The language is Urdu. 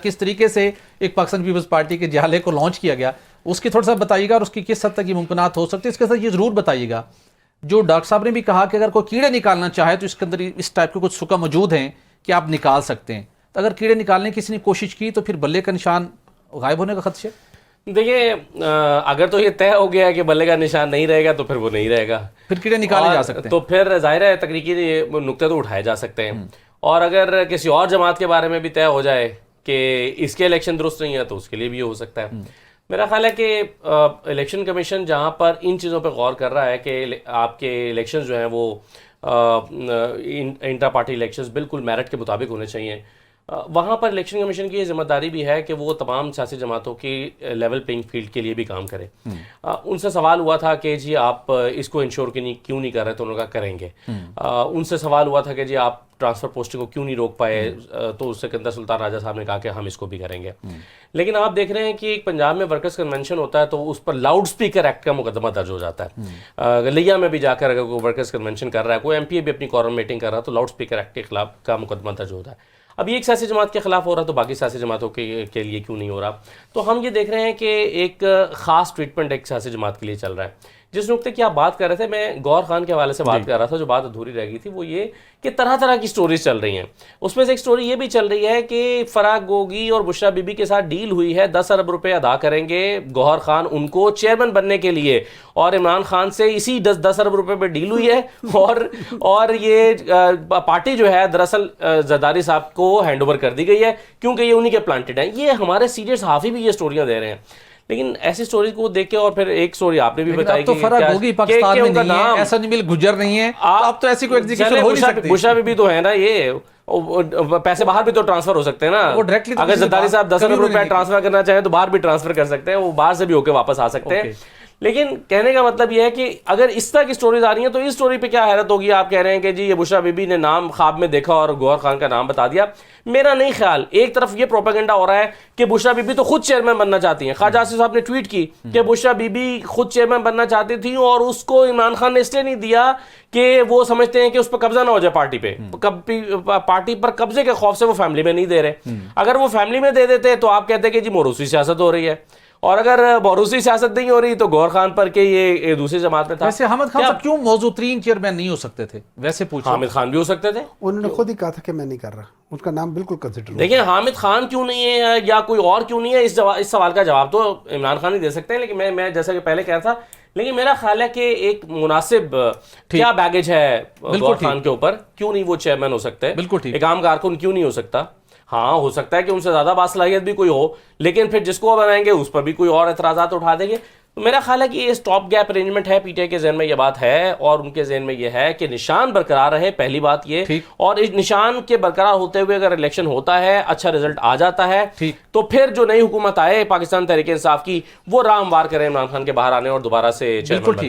کس طریقے سے ایک پاکستان پیپلز پارٹی کے جہالے کو لانچ کیا گیا اس کی تھوڑا سا بتائیے گا، اور اس کی کس حد تک یہ ممکنات ہو سکتے ہیں. اس کے ساتھ یہ ضرور بتائیے گا جو ڈاکٹر صاحب نے بھی کہا کہ اگر کوئی کیڑے نکالنا چاہے تو اس کے اندر اس ٹائپ کے کچھ سکا موجود ہیں کہ آپ نکال سکتے ہیں. تو اگر کیڑے نکالنے کی کسی نے کوشش کی تو پھر بلے کا نشان غائب ہونے کا خدشے. دیکھیے اگر تو یہ طے ہو گیا ہے کہ بلے کا نشان نہیں رہے گا تو پھر وہ نہیں رہے گا، پھر کیڑے نکالے جا سکتے ہیں. تو پھر ظاہر ہے تکنیکی نقطے تو اٹھائے جا سکتے ہیں. اور اگر کسی اور جماعت کے بارے میں بھی طے ہو جائے کہ اس کے الیکشن درست نہیں ہے تو اس کے لیے بھی ہو سکتا ہے. میرا خیال ہے کہ الیکشن کمیشن جہاں پر ان چیزوں پہ غور کر رہا ہے کہ آپ کے الیکشنز جو ہیں وہ انٹرا پارٹی الیکشنز بالکل میرٹ کے مطابق ہونے چاہیے، وہاں پر الیکشن کمیشن کی یہ ذمہ داری بھی ہے کہ وہ تمام سیاسی جماعتوں کی لیول پلینگ فیلڈ کے لیے بھی کام کرے. ان سے سوال ہوا تھا کہ جی آپ اس کو انشور کیوں نہیں کر رہے، تو انہوں نے کہا کریں گے. ان سے سوال ہوا تھا کہ جی آپ ٹرانسفر پوسٹنگ کو کیوں نہیں روک پائے، تو سکندر سلطان راجہ صاحب نے کہا کہ ہم اس کو بھی کریں گے. لیکن آپ دیکھ رہے ہیں کہ ایک پنجاب میں ورکرز کنونشن ہوتا ہے تو اس پر لاؤڈ سپیکر ایکٹ کا مقدمہ درج ہو جاتا ہے. لیا میں بھی جا کر اگر کوئی ورکرز کنونشن کر رہا ہے، کوئی ایم پی اے بھی اپنی کورم میٹنگ کر رہا ہے تو لاؤڈ سپیکر ایکٹ کے خلاف کا مقدمہ درج ہوتا ہے. اب یہ ایک سیاسی جماعت کے خلاف ہو رہا ہے تو باقی سیاسی جماعتوں کے لیے کیوں نہیں ہو رہا. تو ہم یہ دیکھ رہے ہیں کہ ایک خاص ٹریٹمنٹ ایک سیاسی جماعت کے لیے چل رہا ہے. جس نقطے کی آپ بات کر رہے تھے، میں گور خان کے حوالے سے بات کر رہا تھا، جو بات ادھوری رہ گئی تھی وہ یہ کہ طرح طرح کی سٹوریز چل رہی ہیں. اس میں سے ایک سٹوری یہ بھی چل رہی ہے کہ فراق گوگی اور بشرا بی بی کے ساتھ ڈیل ہوئی ہے، 10 ارب روپے ادا کریں گے گوہر خان ان کو چیئرمین بننے کے لیے، اور عمران خان سے اسی 10 ارب روپے پہ ڈیل ہوئی ہے. اور یہ پارٹی جو ہے دراصل زرداری صاحب کو ہینڈ اوور کر دی گئی ہے کیونکہ یہ انہی کے پلانٹڈ ہیں. یہ ہمارے سینئر صحافی بھی یہ سٹوریاں دے رہے ہیں. لیکن ایسی سٹوریز کو دیکھ کے، اور پھر ایک سٹوری آپ نے بھی بتائی کہ فرق ہوگی پاکستان میں نہیں ہے، ایسا نہیں مل گجر نہیں ہے، اب تو ایسی کوئی ایگزیکیوشن ہو نہیں سکتی. بشرا بی بی تو ہے نا، یہ پیسے باہر بھی تو ٹرانسفر ہو سکتے ہیں نا. اگر زرداری صاحب 10 ارب روپے ٹرانسفر کرنا چاہیں تو باہر بھی ٹرانسفر کر سکتے ہیں، وہ باہر سے بھی ہو کے واپس آ سکتے ہیں. لیکن کہنے کا مطلب یہ ہے کہ اگر اس طرح کی سٹوریز آ رہی ہیں تو اس سٹوری پہ کیا حیرت ہوگی. آپ کہہ رہے ہیں کہ جی یہ بشرا بی بی نے نام خواب میں دیکھا اور گوہر خان کا نام بتا دیا. میرا نہیں خیال. ایک طرف یہ پروپیگنڈا ہو رہا ہے کہ بشرا بی بی تو خود چیئرمین بننا چاہتی ہیں. خواجہ آصف صاحب نے ٹویٹ کی کہ بشرا بی بی خود چیئرمین بننا چاہتی تھی اور اس کو عمران خان نے اس لیے نہیں دیا کہ وہ سمجھتے ہیں کہ اس پر قبضہ نہ ہو جائے پارٹی پہ. پارٹی پر قبضے کے خوف سے وہ فیملی میں نہیں دے رہے. اگر وہ فیملی میں دے دیتے تو آپ کہتے کہ جی موروثی سیاست ہو رہی ہے، اور اگر موروثی سیاست نہیں ہو رہی تو گوہر خان پر کہ یہ دوسری جماعت میں تھا. ویسے حامد خان صاحب کیوں موضوع ترین چیئرمین نہیں ہو سکتے تھے؟ ویسے پوچھو. حامد خان بھی ہو سکتے تھے. انہوں نے خود ہی کہا تھا کہ میں نہیں کر رہا، ان کا نام بالکل کنسیڈر. لیکن حامد خان کیوں نہیں ہے یا کوئی اور کیوں نہیں ہے، اس سوال کا جواب تو عمران خان ہی دے سکتے ہیں. لیکن میں جیسا کہ پہلے کہہ رہا تھا، لیکن میرا خیال ہے کہ ایک مناسب کیا بیگیج ہے گوہر خان کے اوپر، کیوں نہیں وہ چیئرمین ہو سکتے. بالکل ٹھیک. ایک عام کارکن کیوں نہیں ہو سکتا. ہاں ہو سکتا ہے کہ ان سے زیادہ باصلاحیت بھی کوئی ہو، لیکن پھر جس کو بنائیں گے اس پر بھی کوئی اور اعتراضات اٹھا دیں گے. تو میرا خیال ہے کہ یہ اسٹاپ گیپ ارینجمنٹ ہے. پی ٹی آئی کے ذہن میں یہ بات ہے اور ان کے ذہن میں یہ ہے کہ نشان برقرار رہے، پہلی بات یہ. اور اس نشان کے برقرار ہوتے ہوئے اگر الیکشن ہوتا ہے، اچھا رزلٹ آ جاتا ہے، تو پھر جو نئی حکومت آئے پاکستان تحریک انصاف کی، وہ راہ ہموار کریں عمران خان کے باہر آنے اور دوبارہ سے چیئرمین.